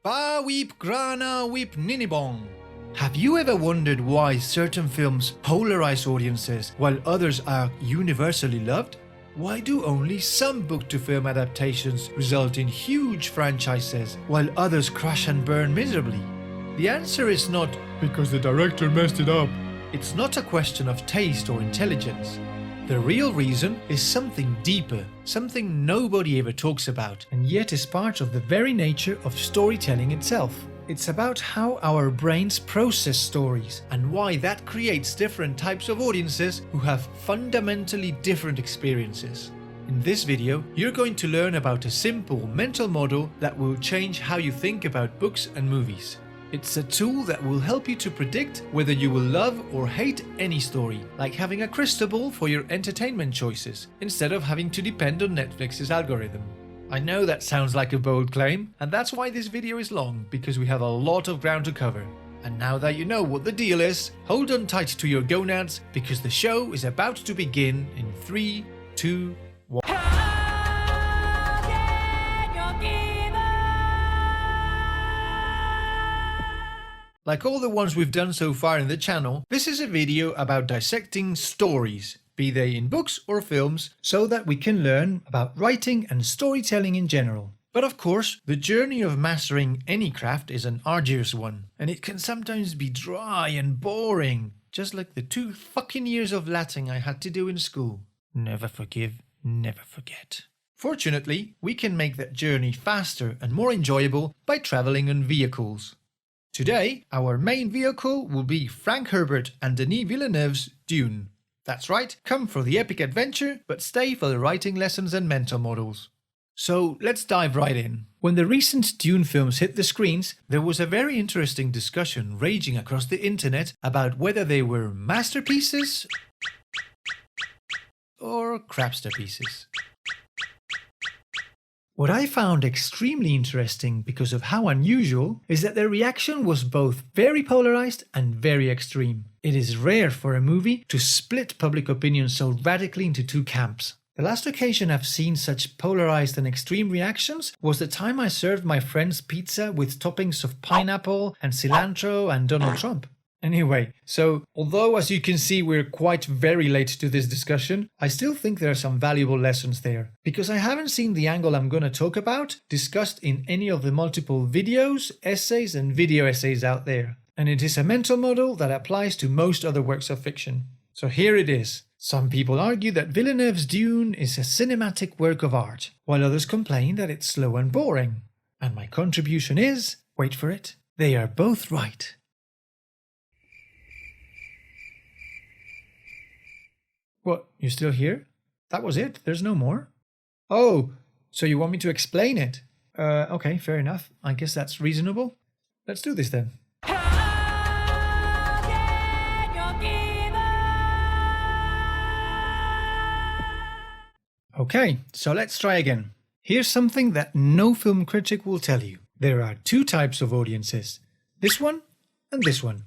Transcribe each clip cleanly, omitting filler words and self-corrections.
Ba weep grana weep ninibong. Have you ever wondered why certain films polarize audiences while others are universally loved? Why do only some book-to-film adaptations result in huge franchises while others crash and burn miserably? The answer is not because the director messed it up. It's not a question of taste or intelligence. The real reason is something deeper, something nobody ever talks about, and yet is part of the very nature of storytelling itself. It's about how our brains process stories and why that creates different types of audiences who have fundamentally different experiences. In this video, you're going to learn about a simple mental model that will change how you think about books and movies. It's a tool that will help you to predict whether you will love or hate any story, like having a crystal ball for your entertainment choices, instead of having to depend on Netflix's algorithm. I know that sounds like a bold claim, and that's why this video is long, because we have a lot of ground to cover. And now that you know what the deal is, hold on tight to your gonads, because the show is about to begin in 3, 2, 1. Like all the ones we've done so far in the channel, this is a video about dissecting stories, be they in books or films, so that we can learn about writing and storytelling in general. But of course, the journey of mastering any craft is an arduous one, and it can sometimes be dry and boring, just like the 2 fucking years of Latin I had to do in school. Never forgive, never forget. Fortunately, we can make that journey faster and more enjoyable by traveling on vehicles. Today, our main vehicle will be Frank Herbert and Denis Villeneuve's Dune. That's right, come for the epic adventure, but stay for the writing lessons and mental models. So let's dive right in. When the recent Dune films hit the screens, there was a very interesting discussion raging across the internet about whether they were masterpieces or crapster pieces. What I found extremely interesting because of how unusual is that the reaction was both very polarized and very extreme. It is rare for a movie to split public opinion so radically into 2 camps. The last occasion I've seen such polarized and extreme reactions was the time I served my friends pizza with toppings of pineapple and cilantro and Donald Trump. Anyway, so although as you can see we're quite very late to this discussion, I still think there are some valuable lessons there, because I haven't seen the angle I'm going to talk about discussed in any of the multiple videos, essays and video essays out there. And it is a mental model that applies to most other works of fiction. So here it is. Some people argue that Villeneuve's Dune is a cinematic work of art, while others complain that it's slow and boring. And my contribution is, wait for it, they are both right. What, you're still here? That was it? There's no more? Oh, so you want me to explain it? Okay, fair enough. I guess that's reasonable. Let's do this then. Okay, so let's try again. Here's something that no film critic will tell you. There are 2 types of audiences. This one and this one.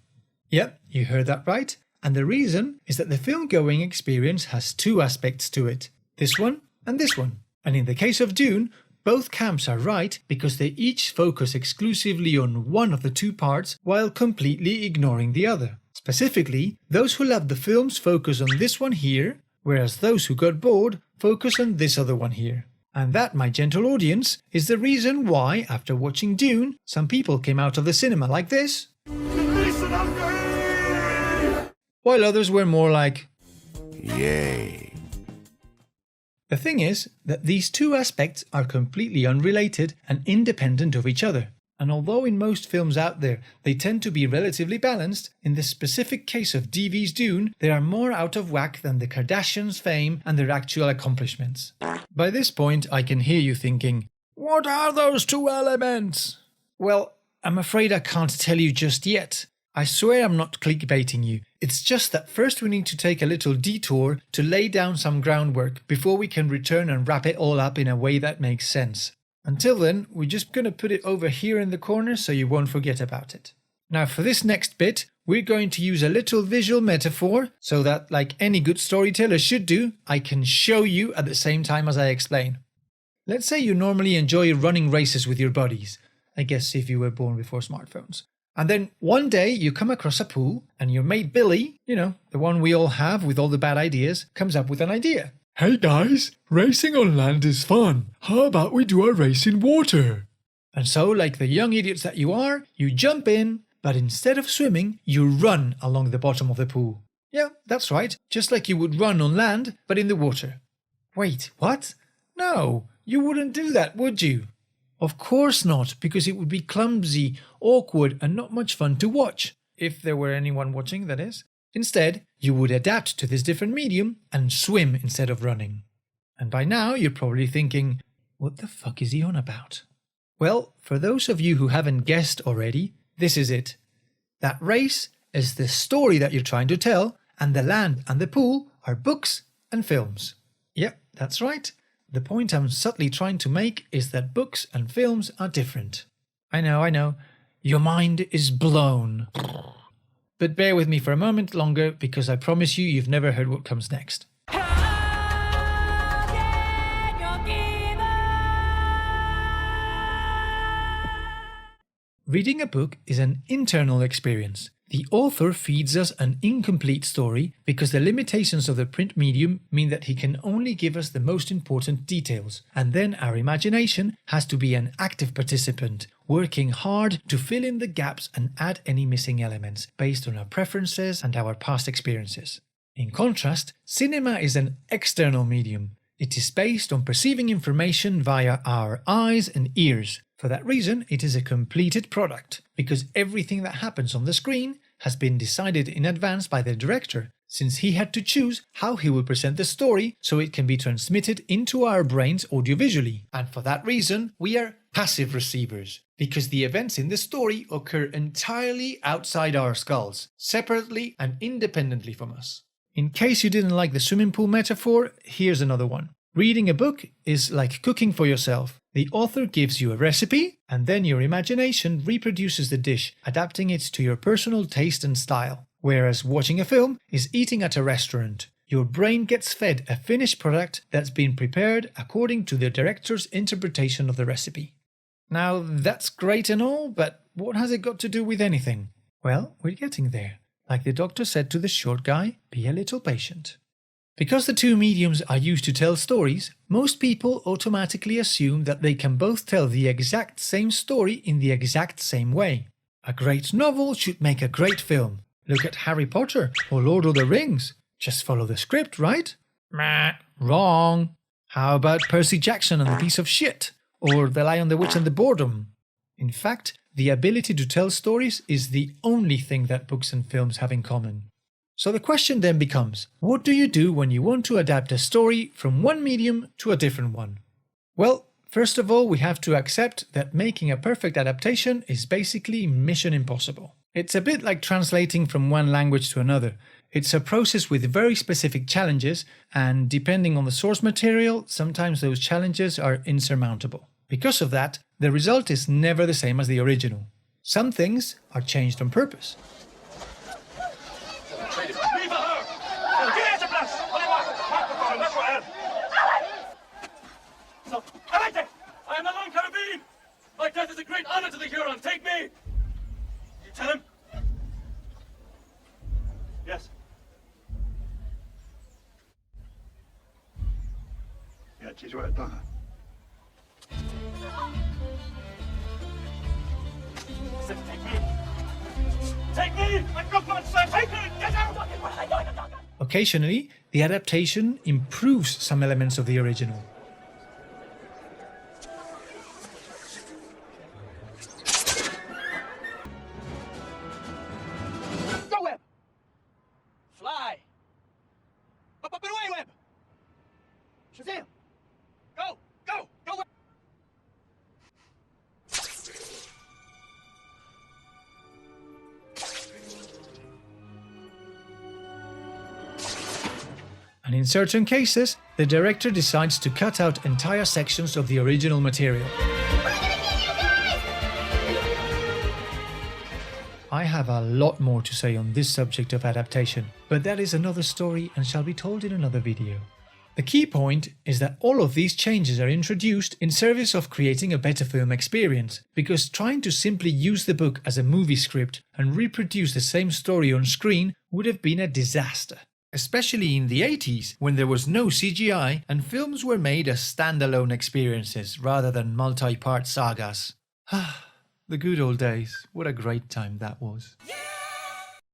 Yep, you heard that right. And the reason is that the film-going experience has 2 aspects to it. This one and this one. And in the case of Dune, both camps are right because they each focus exclusively on one of the 2 parts while completely ignoring the other. Specifically, those who love the films focus on this one here, whereas those who got bored focus on this other one here. And that, my gentle audience, is the reason why, after watching Dune, some people came out of the cinema like this, while others were more like, yay. The thing is that these 2 aspects are completely unrelated and independent of each other. And although in most films out there they tend to be relatively balanced, in the specific case of DV's Dune, they are more out of whack than the Kardashians' fame and their actual accomplishments. By this point I can hear you thinking, what are those 2 elements? Well, I'm afraid I can't tell you just yet. I swear I'm not clickbaiting you. It's just that first we need to take a little detour to lay down some groundwork before we can return and wrap it all up in a way that makes sense. Until then, we're just going to put it over here in the corner so you won't forget about it. Now for this next bit, we're going to use a little visual metaphor so that, like any good storyteller should do, I can show you at the same time as I explain. Let's say you normally enjoy running races with your buddies, I guess if you were born before smartphones. And then one day you come across a pool and your mate Billy, the one we all have with all the bad ideas, comes up with an idea. Hey guys, racing on land is fun. How about we do a race in water? And so, like the young idiots that you are, you jump in, but instead of swimming, you run along the bottom of the pool. Yeah, that's right, just like you would run on land, but in the water. Wait, what? No, you wouldn't do that, would you? Of course not, because it would be clumsy, awkward, and not much fun to watch. If there were anyone watching, that is. Instead, you would adapt to this different medium and swim instead of running. And by now, you're probably thinking, what the fuck is he on about? Well, for those of you who haven't guessed already, this is it. That race is the story that you're trying to tell, and the land and the pool are books and films. Yep, that's right. The point I'm subtly trying to make is that books and films are different. I know. Your mind is blown. But bear with me for a moment longer because I promise you've never heard what comes next. Reading a book is an internal experience. The author feeds us an incomplete story because the limitations of the print medium mean that he can only give us the most important details, and then our imagination has to be an active participant, working hard to fill in the gaps and add any missing elements based on our preferences and our past experiences. In contrast, cinema is an external medium. It is based on perceiving information via our eyes and ears. For that reason, it is a completed product, because everything that happens on the screen has been decided in advance by the director, since he had to choose how he will present the story so it can be transmitted into our brains audiovisually. And for that reason, we are passive receivers, because the events in the story occur entirely outside our skulls, separately and independently from us. In case you didn't like the swimming pool metaphor, here's another one. Reading a book is like cooking for yourself. The author gives you a recipe, and then your imagination reproduces the dish, adapting it to your personal taste and style. Whereas watching a film is eating at a restaurant. Your brain gets fed a finished product that's been prepared according to the director's interpretation of the recipe. Now, that's great and all, but what has it got to do with anything? Well, we're getting there. Like the doctor said to the short guy, be a little patient. Because the two mediums are used to tell stories, most people automatically assume that they can both tell the exact same story in the exact same way. A great novel should make a great film. Look at Harry Potter or Lord of the Rings. Just follow the script, right? Meh, wrong. How about Percy Jackson and the Piece of Shit? Or The Lion, the Witch and the Boredom? In fact, the ability to tell stories is the only thing that books and films have in common. So the question then becomes, what do you do when you want to adapt a story from one medium to a different one? Well, first of all, we have to accept that making a perfect adaptation is basically mission impossible. It's a bit like translating from one language to another. It's a process with very specific challenges, and depending on the source material, sometimes those challenges are insurmountable. Because of that, the result is never the same as the original. Some things are changed on purpose. I am the Long Carabine! My death is a great honor to the Hurons. Take me! You tell him? Yes. Yeah, she's right, Donna. Take me! Take me! My government said take me! Get out! Occasionally, the adaptation improves some elements of the original. Go, Webb! Fly! Up and away, Webb! Shazam! Go! Go! Go, Webb! And in certain cases, the director decides to cut out entire sections of the original material. I have a lot more to say on this subject of adaptation, but that is another story and shall be told in another video. The key point is that all of these changes are introduced in service of creating a better film experience, because trying to simply use the book as a movie script and reproduce the same story on screen would have been a disaster. Especially in the 80s, when there was no CGI and films were made as standalone experiences rather than multi-part sagas. The good old days, what a great time that was.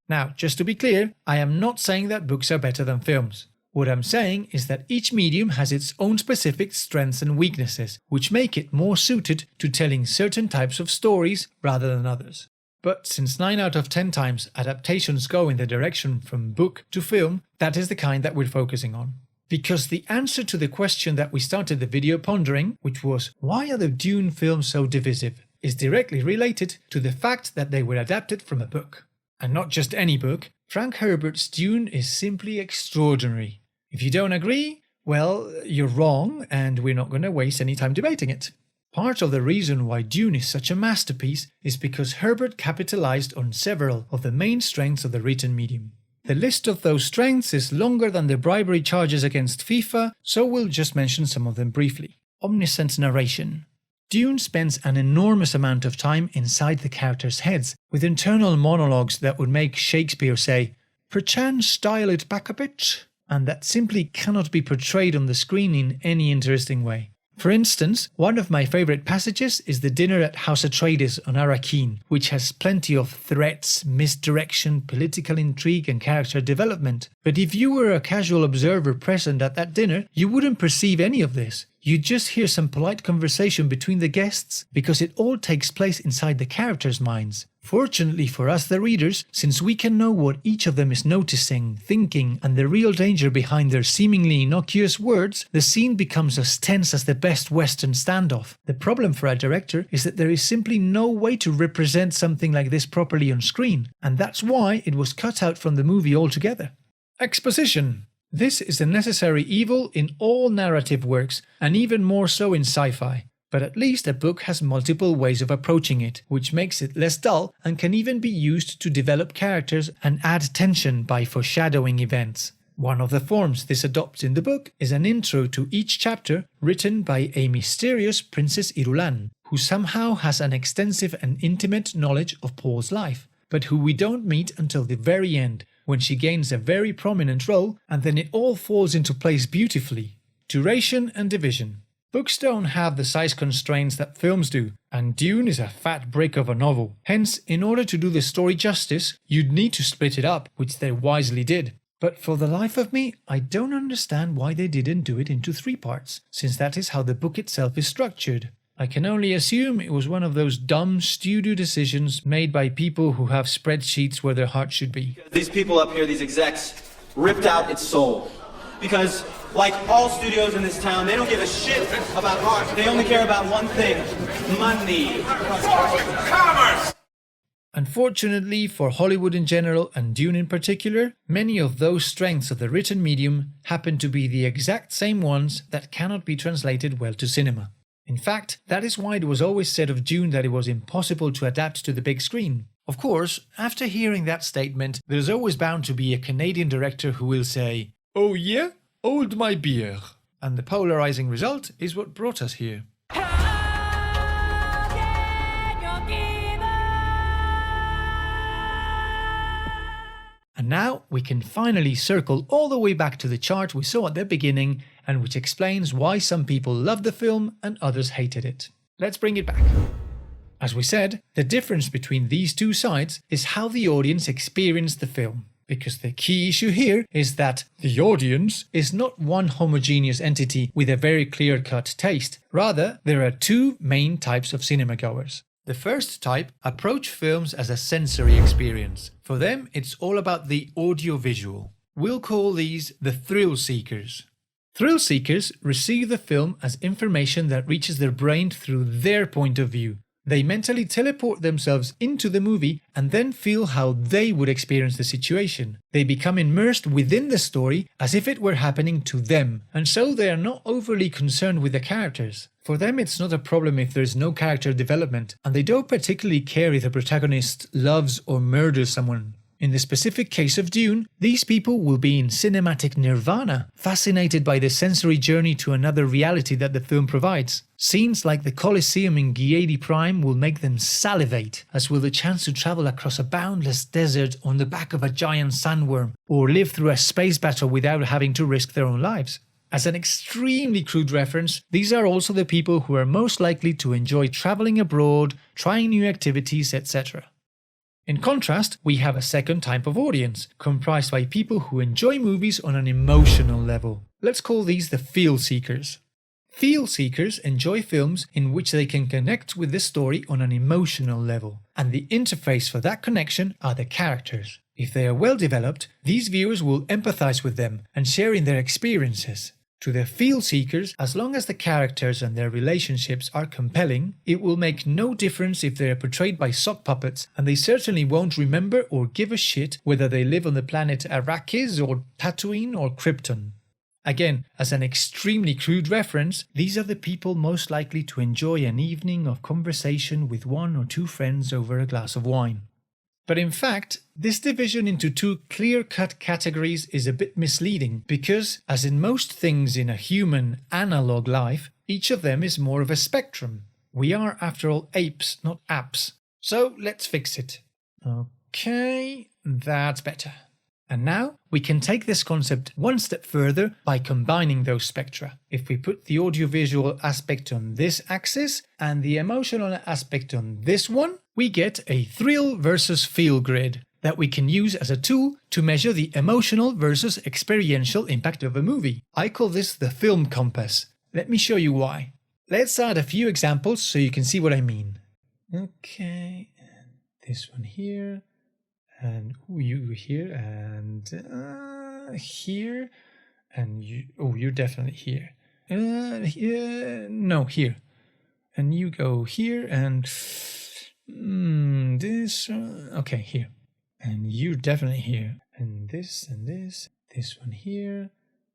Now, just to be clear, I am not saying that books are better than films. What I'm saying is that each medium has its own specific strengths and weaknesses, which make it more suited to telling certain types of stories rather than others. But since 9 out of 10 times adaptations go in the direction from book to film, that is the kind that we're focusing on. Because the answer to the question that we started the video pondering, which was why are the Dune films so divisive, is directly related to the fact that they were adapted from a book. And not just any book. Frank Herbert's Dune is simply extraordinary. If you don't agree, well, you're wrong, and we're not going to waste any time debating it. Part of the reason why Dune is such a masterpiece is because Herbert capitalized on several of the main strengths of the written medium. The list of those strengths is longer than the bribery charges against FIFA, so we'll just mention some of them briefly. Omniscient narration. Dune spends an enormous amount of time inside the characters' heads, with internal monologues that would make Shakespeare say, "Perchance style it back a bit," and that simply cannot be portrayed on the screen in any interesting way. For instance, one of my favourite passages is the dinner at House Atreides on Arrakeen, which has plenty of threats, misdirection, political intrigue and character development. But if you were a casual observer present at that dinner, you wouldn't perceive any of this. You'd just hear some polite conversation between the guests, because it all takes place inside the characters' minds. Fortunately for us the readers, since we can know what each of them is noticing, thinking, and the real danger behind their seemingly innocuous words, the scene becomes as tense as the best Western standoff. The problem for a director is that there is simply no way to represent something like this properly on screen, and that's why it was cut out from the movie altogether. Exposition. This is a necessary evil in all narrative works, and even more so in sci-fi. But at least a book has multiple ways of approaching it, which makes it less dull and can even be used to develop characters and add tension by foreshadowing events. One of the forms this adopts in the book is an intro to each chapter written by a mysterious Princess Irulan, who somehow has an extensive and intimate knowledge of Paul's life, but who we don't meet until the very end, when she gains a very prominent role, and then it all falls into place beautifully. Duration and division. Books don't have the size constraints that films do, and Dune is a fat brick of a novel. Hence, in order to do the story justice, you'd need to split it up, which they wisely did. But for the life of me, I don't understand why they didn't do it into 3 parts, since that is how the book itself is structured. I can only assume it was one of those dumb studio decisions made by people who have spreadsheets where their heart should be. These people up here, these execs, ripped out its soul. Because, like all studios in this town, they don't give a shit about art. They only care about one thing: money. Commerce! Unfortunately for Hollywood in general and Dune in particular, many of those strengths of the written medium happen to be the exact same ones that cannot be translated well to cinema. In fact, that is why it was always said of Dune that it was impossible to adapt to the big screen. Of course, after hearing that statement, there's always bound to be a Canadian director who will say, "Oh yeah? Hold my beer." And the polarizing result is what brought us here. And now we can finally circle all the way back to the chart we saw at the beginning, and which explains why some people loved the film and others hated it. Let's bring it back. As we said, the difference between these two sides is how the audience experienced the film. Because the key issue here is that the audience is not one homogeneous entity with a very clear-cut taste. Rather, there are 2 main types of cinema-goers. The first type approach films as a sensory experience. For them, it's all about the audio-visual. We'll call these the thrill seekers. Thrill seekers receive the film as information that reaches their brain through their point of view. They mentally teleport themselves into the movie and then feel how they would experience the situation. They become immersed within the story as if it were happening to them, and so they are not overly concerned with the characters. For them, it's not a problem if there's no character development, and they don't particularly care if the protagonist loves or murders someone. In the specific case of Dune, these people will be in cinematic nirvana, fascinated by the sensory journey to another reality that the film provides. Scenes like the Colosseum in Giedi Prime will make them salivate, as will the chance to travel across a boundless desert on the back of a giant sandworm, or live through a space battle without having to risk their own lives. As an extremely crude reference, these are also the people who are most likely to enjoy traveling abroad, trying new activities, etc. In contrast, we have a second type of audience, comprised by people who enjoy movies on an emotional level. Let's call these the feel seekers. Feel seekers enjoy films in which they can connect with the story on an emotional level, and the interface for that connection are the characters. If they are well developed, these viewers will empathize with them and share in their experiences. To the feel seekers, as long as the characters and their relationships are compelling, it will make no difference if they are portrayed by sock puppets, and they certainly won't remember or give a shit whether they live on the planet Arrakis or Tatooine or Krypton. Again, as an extremely crude reference, these are the people most likely to enjoy an evening of conversation with one or two friends over a glass of wine. But in fact, this division into two clear-cut categories is a bit misleading because, as in most things in a human analog life, each of them is more of a spectrum. We are, after all, apes, not apps. So let's fix it. Okay, that's better. And now we can take this concept one step further by combining those spectra. If we put the audiovisual aspect on this axis and the emotional aspect on this one, we get a thrill versus feel grid that we can use as a tool to measure the emotional versus experiential impact of a movie. I call this the film compass. Let me show you why. Let's add a few examples so you can see what I mean. Okay, and this one here. And you here, and here, and you. Oh, you're definitely here. No, here, and you go here, and this. Okay, here, and you're definitely here, and this, this one here,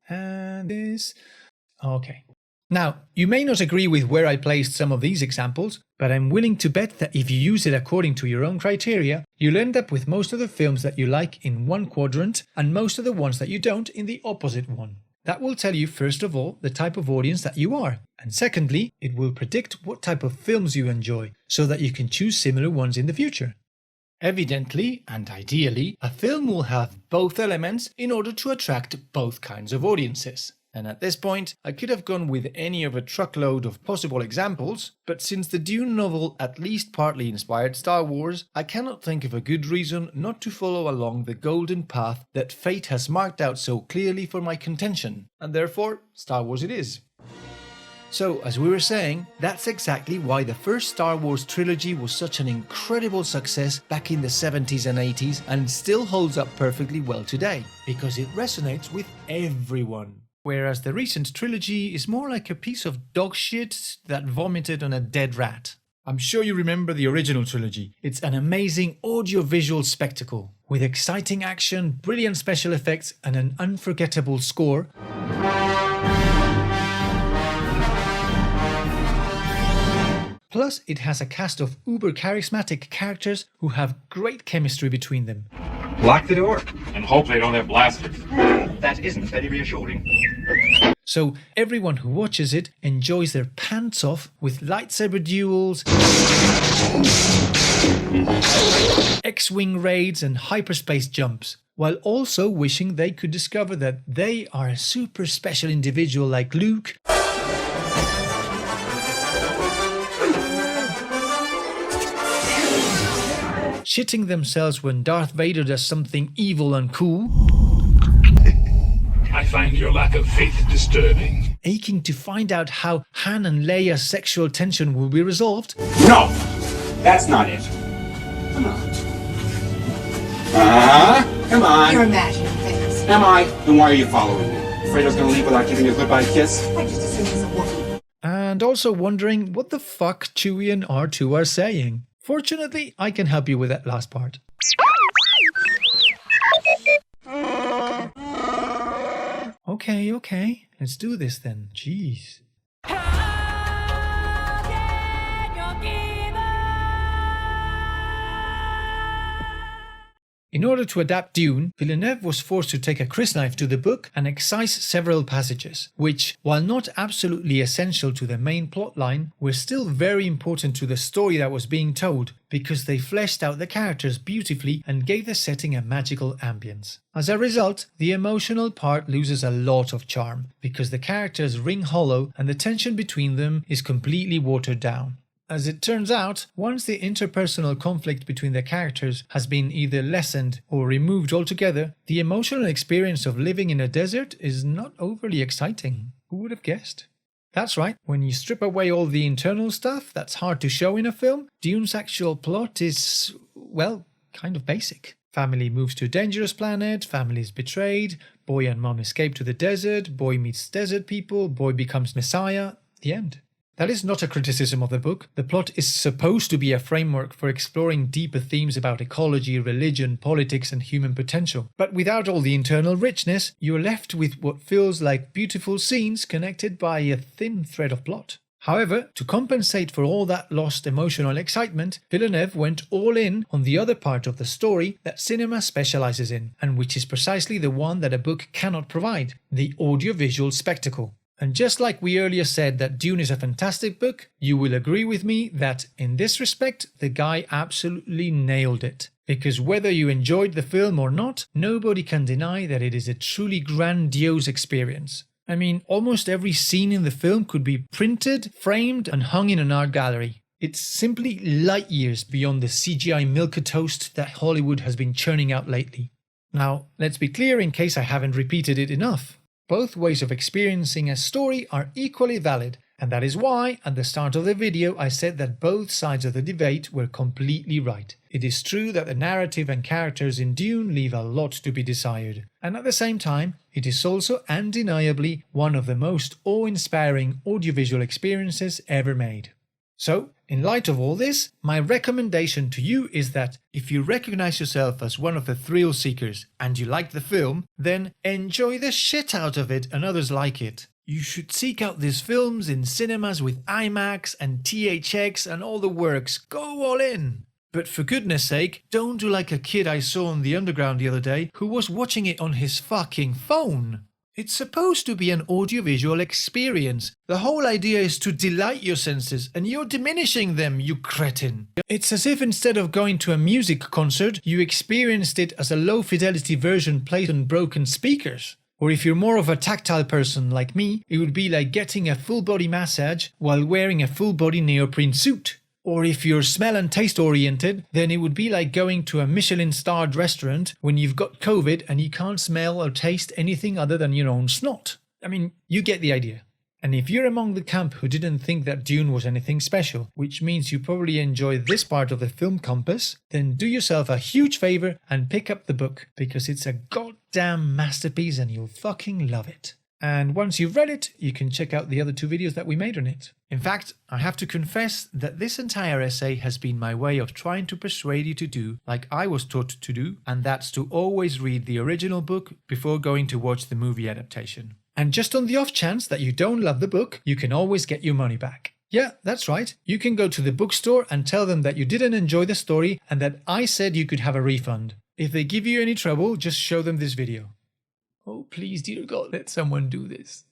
and this. Okay. Now, you may not agree with where I placed some of these examples, but I'm willing to bet that if you use it according to your own criteria, you'll end up with most of the films that you like in one quadrant and most of the ones that you don't in the opposite one. That will tell you, first of all, the type of audience that you are, and secondly, it will predict what type of films you enjoy, so that you can choose similar ones in the future. Evidently, and ideally, a film will have both elements in order to attract both kinds of audiences. And at this point, I could have gone with any of a truckload of possible examples, but since the Dune novel at least partly inspired Star Wars, I cannot think of a good reason not to follow along the golden path that fate has marked out so clearly for my contention, and therefore, Star Wars it is. So, as we were saying, that's exactly why the first Star Wars trilogy was such an incredible success back in the 70s and 80s and still holds up perfectly well today, because it resonates with everyone. Whereas the recent trilogy is more like a piece of dog shit that vomited on a dead rat. I'm sure you remember the original trilogy. It's an amazing audio-visual spectacle, with exciting action, brilliant special effects, and an unforgettable score. Plus, it has a cast of uber-charismatic characters who have great chemistry between them. Lock the door. And hope they don't have blasters. That isn't very reassuring. So everyone who watches it enjoys their pants off with lightsaber duels, X-wing raids and hyperspace jumps, while also wishing they could discover that they are a super special individual like Luke, shitting themselves when Darth Vader does something evil and cool, I find your lack of faith disturbing. aching to find out how Han and Leia's sexual tension will be resolved, No! That's not it. Come on. Come on. You're imagining things. Am I? Then why are you following me? Fredo's gonna leave without giving you a goodbye kiss? I just assume he's a Wookiee. and also wondering what the fuck Chewie and R2 are saying. Fortunately, I can help you with that last part. Okay, let's do this then. Jeez. In order to adapt Dune, Villeneuve was forced to take a crysknife to the book and excise several passages, which, while not absolutely essential to the main plotline, were still very important to the story that was being told, because they fleshed out the characters beautifully and gave the setting a magical ambience. As a result, the emotional part loses a lot of charm, because the characters ring hollow and the tension between them is completely watered down. As it turns out, once the interpersonal conflict between the characters has been either lessened or removed altogether, the emotional experience of living in a desert is not overly exciting. Who would have guessed? That's right, when you strip away all the internal stuff that's hard to show in a film, Dune's actual plot is, well, kind of basic. Family moves to a dangerous planet, family is betrayed, boy and mom escape to the desert, boy meets desert people, boy becomes Messiah, the end. That is not a criticism of the book. The plot is supposed to be a framework for exploring deeper themes about ecology, religion, politics, and human potential. But without all the internal richness, you're left with what feels like beautiful scenes connected by a thin thread of plot. However, to compensate for all that lost emotional excitement, Villeneuve went all in on the other part of the story that cinema specializes in, and which is precisely the one that a book cannot provide, the audiovisual spectacle. And just like we earlier said that Dune is a fantastic book, you will agree with me that in this respect, the guy absolutely nailed it. Because whether you enjoyed the film or not, nobody can deny that it is a truly grandiose experience. I mean, almost every scene in the film could be printed, framed, and hung in an art gallery. It's simply light years beyond the CGI milquetoast that Hollywood has been churning out lately. Now, let's be clear in case I haven't repeated it enough. Both ways of experiencing a story are equally valid, and that is why, at the start of the video, I said that both sides of the debate were completely right. It is true that the narrative and characters in Dune leave a lot to be desired, and at the same time, it is also undeniably one of the most awe-inspiring audiovisual experiences ever made. So, in light of all this, my recommendation to you is that if you recognize yourself as one of the thrill seekers and you like the film, then enjoy the shit out of it and others like it. You should seek out these films in cinemas with IMAX and THX and all the works. Go all in! But for goodness sake, don't do like a kid I saw on the underground the other day who was watching it on his fucking phone. It's supposed to be an audiovisual experience. The whole idea is to delight your senses, and you're diminishing them, you cretin. It's as if instead of going to a music concert, you experienced it as a low-fidelity version played on broken speakers. Or if you're more of a tactile person like me, it would be like getting a full-body massage while wearing a full-body neoprene suit. Or if you're smell and taste oriented, then it would be like going to a Michelin-starred restaurant when you've got COVID and you can't smell or taste anything other than your own snot. I mean, you get the idea. And if you're among the camp who didn't think that Dune was anything special, which means you probably enjoy this part of the film compass, then do yourself a huge favor and pick up the book, because it's a goddamn masterpiece and you'll fucking love it. And once you've read it, you can check out the other 2 videos that we made on it. In fact, I have to confess that this entire essay has been my way of trying to persuade you to do like I was taught to do, and that's to always read the original book before going to watch the movie adaptation. And just on the off chance that you don't love the book, you can always get your money back. Yeah, that's right. You can go to the bookstore and tell them that you didn't enjoy the story and that I said you could have a refund. If they give you any trouble, just show them this video. Oh, please, dear God, let someone do this.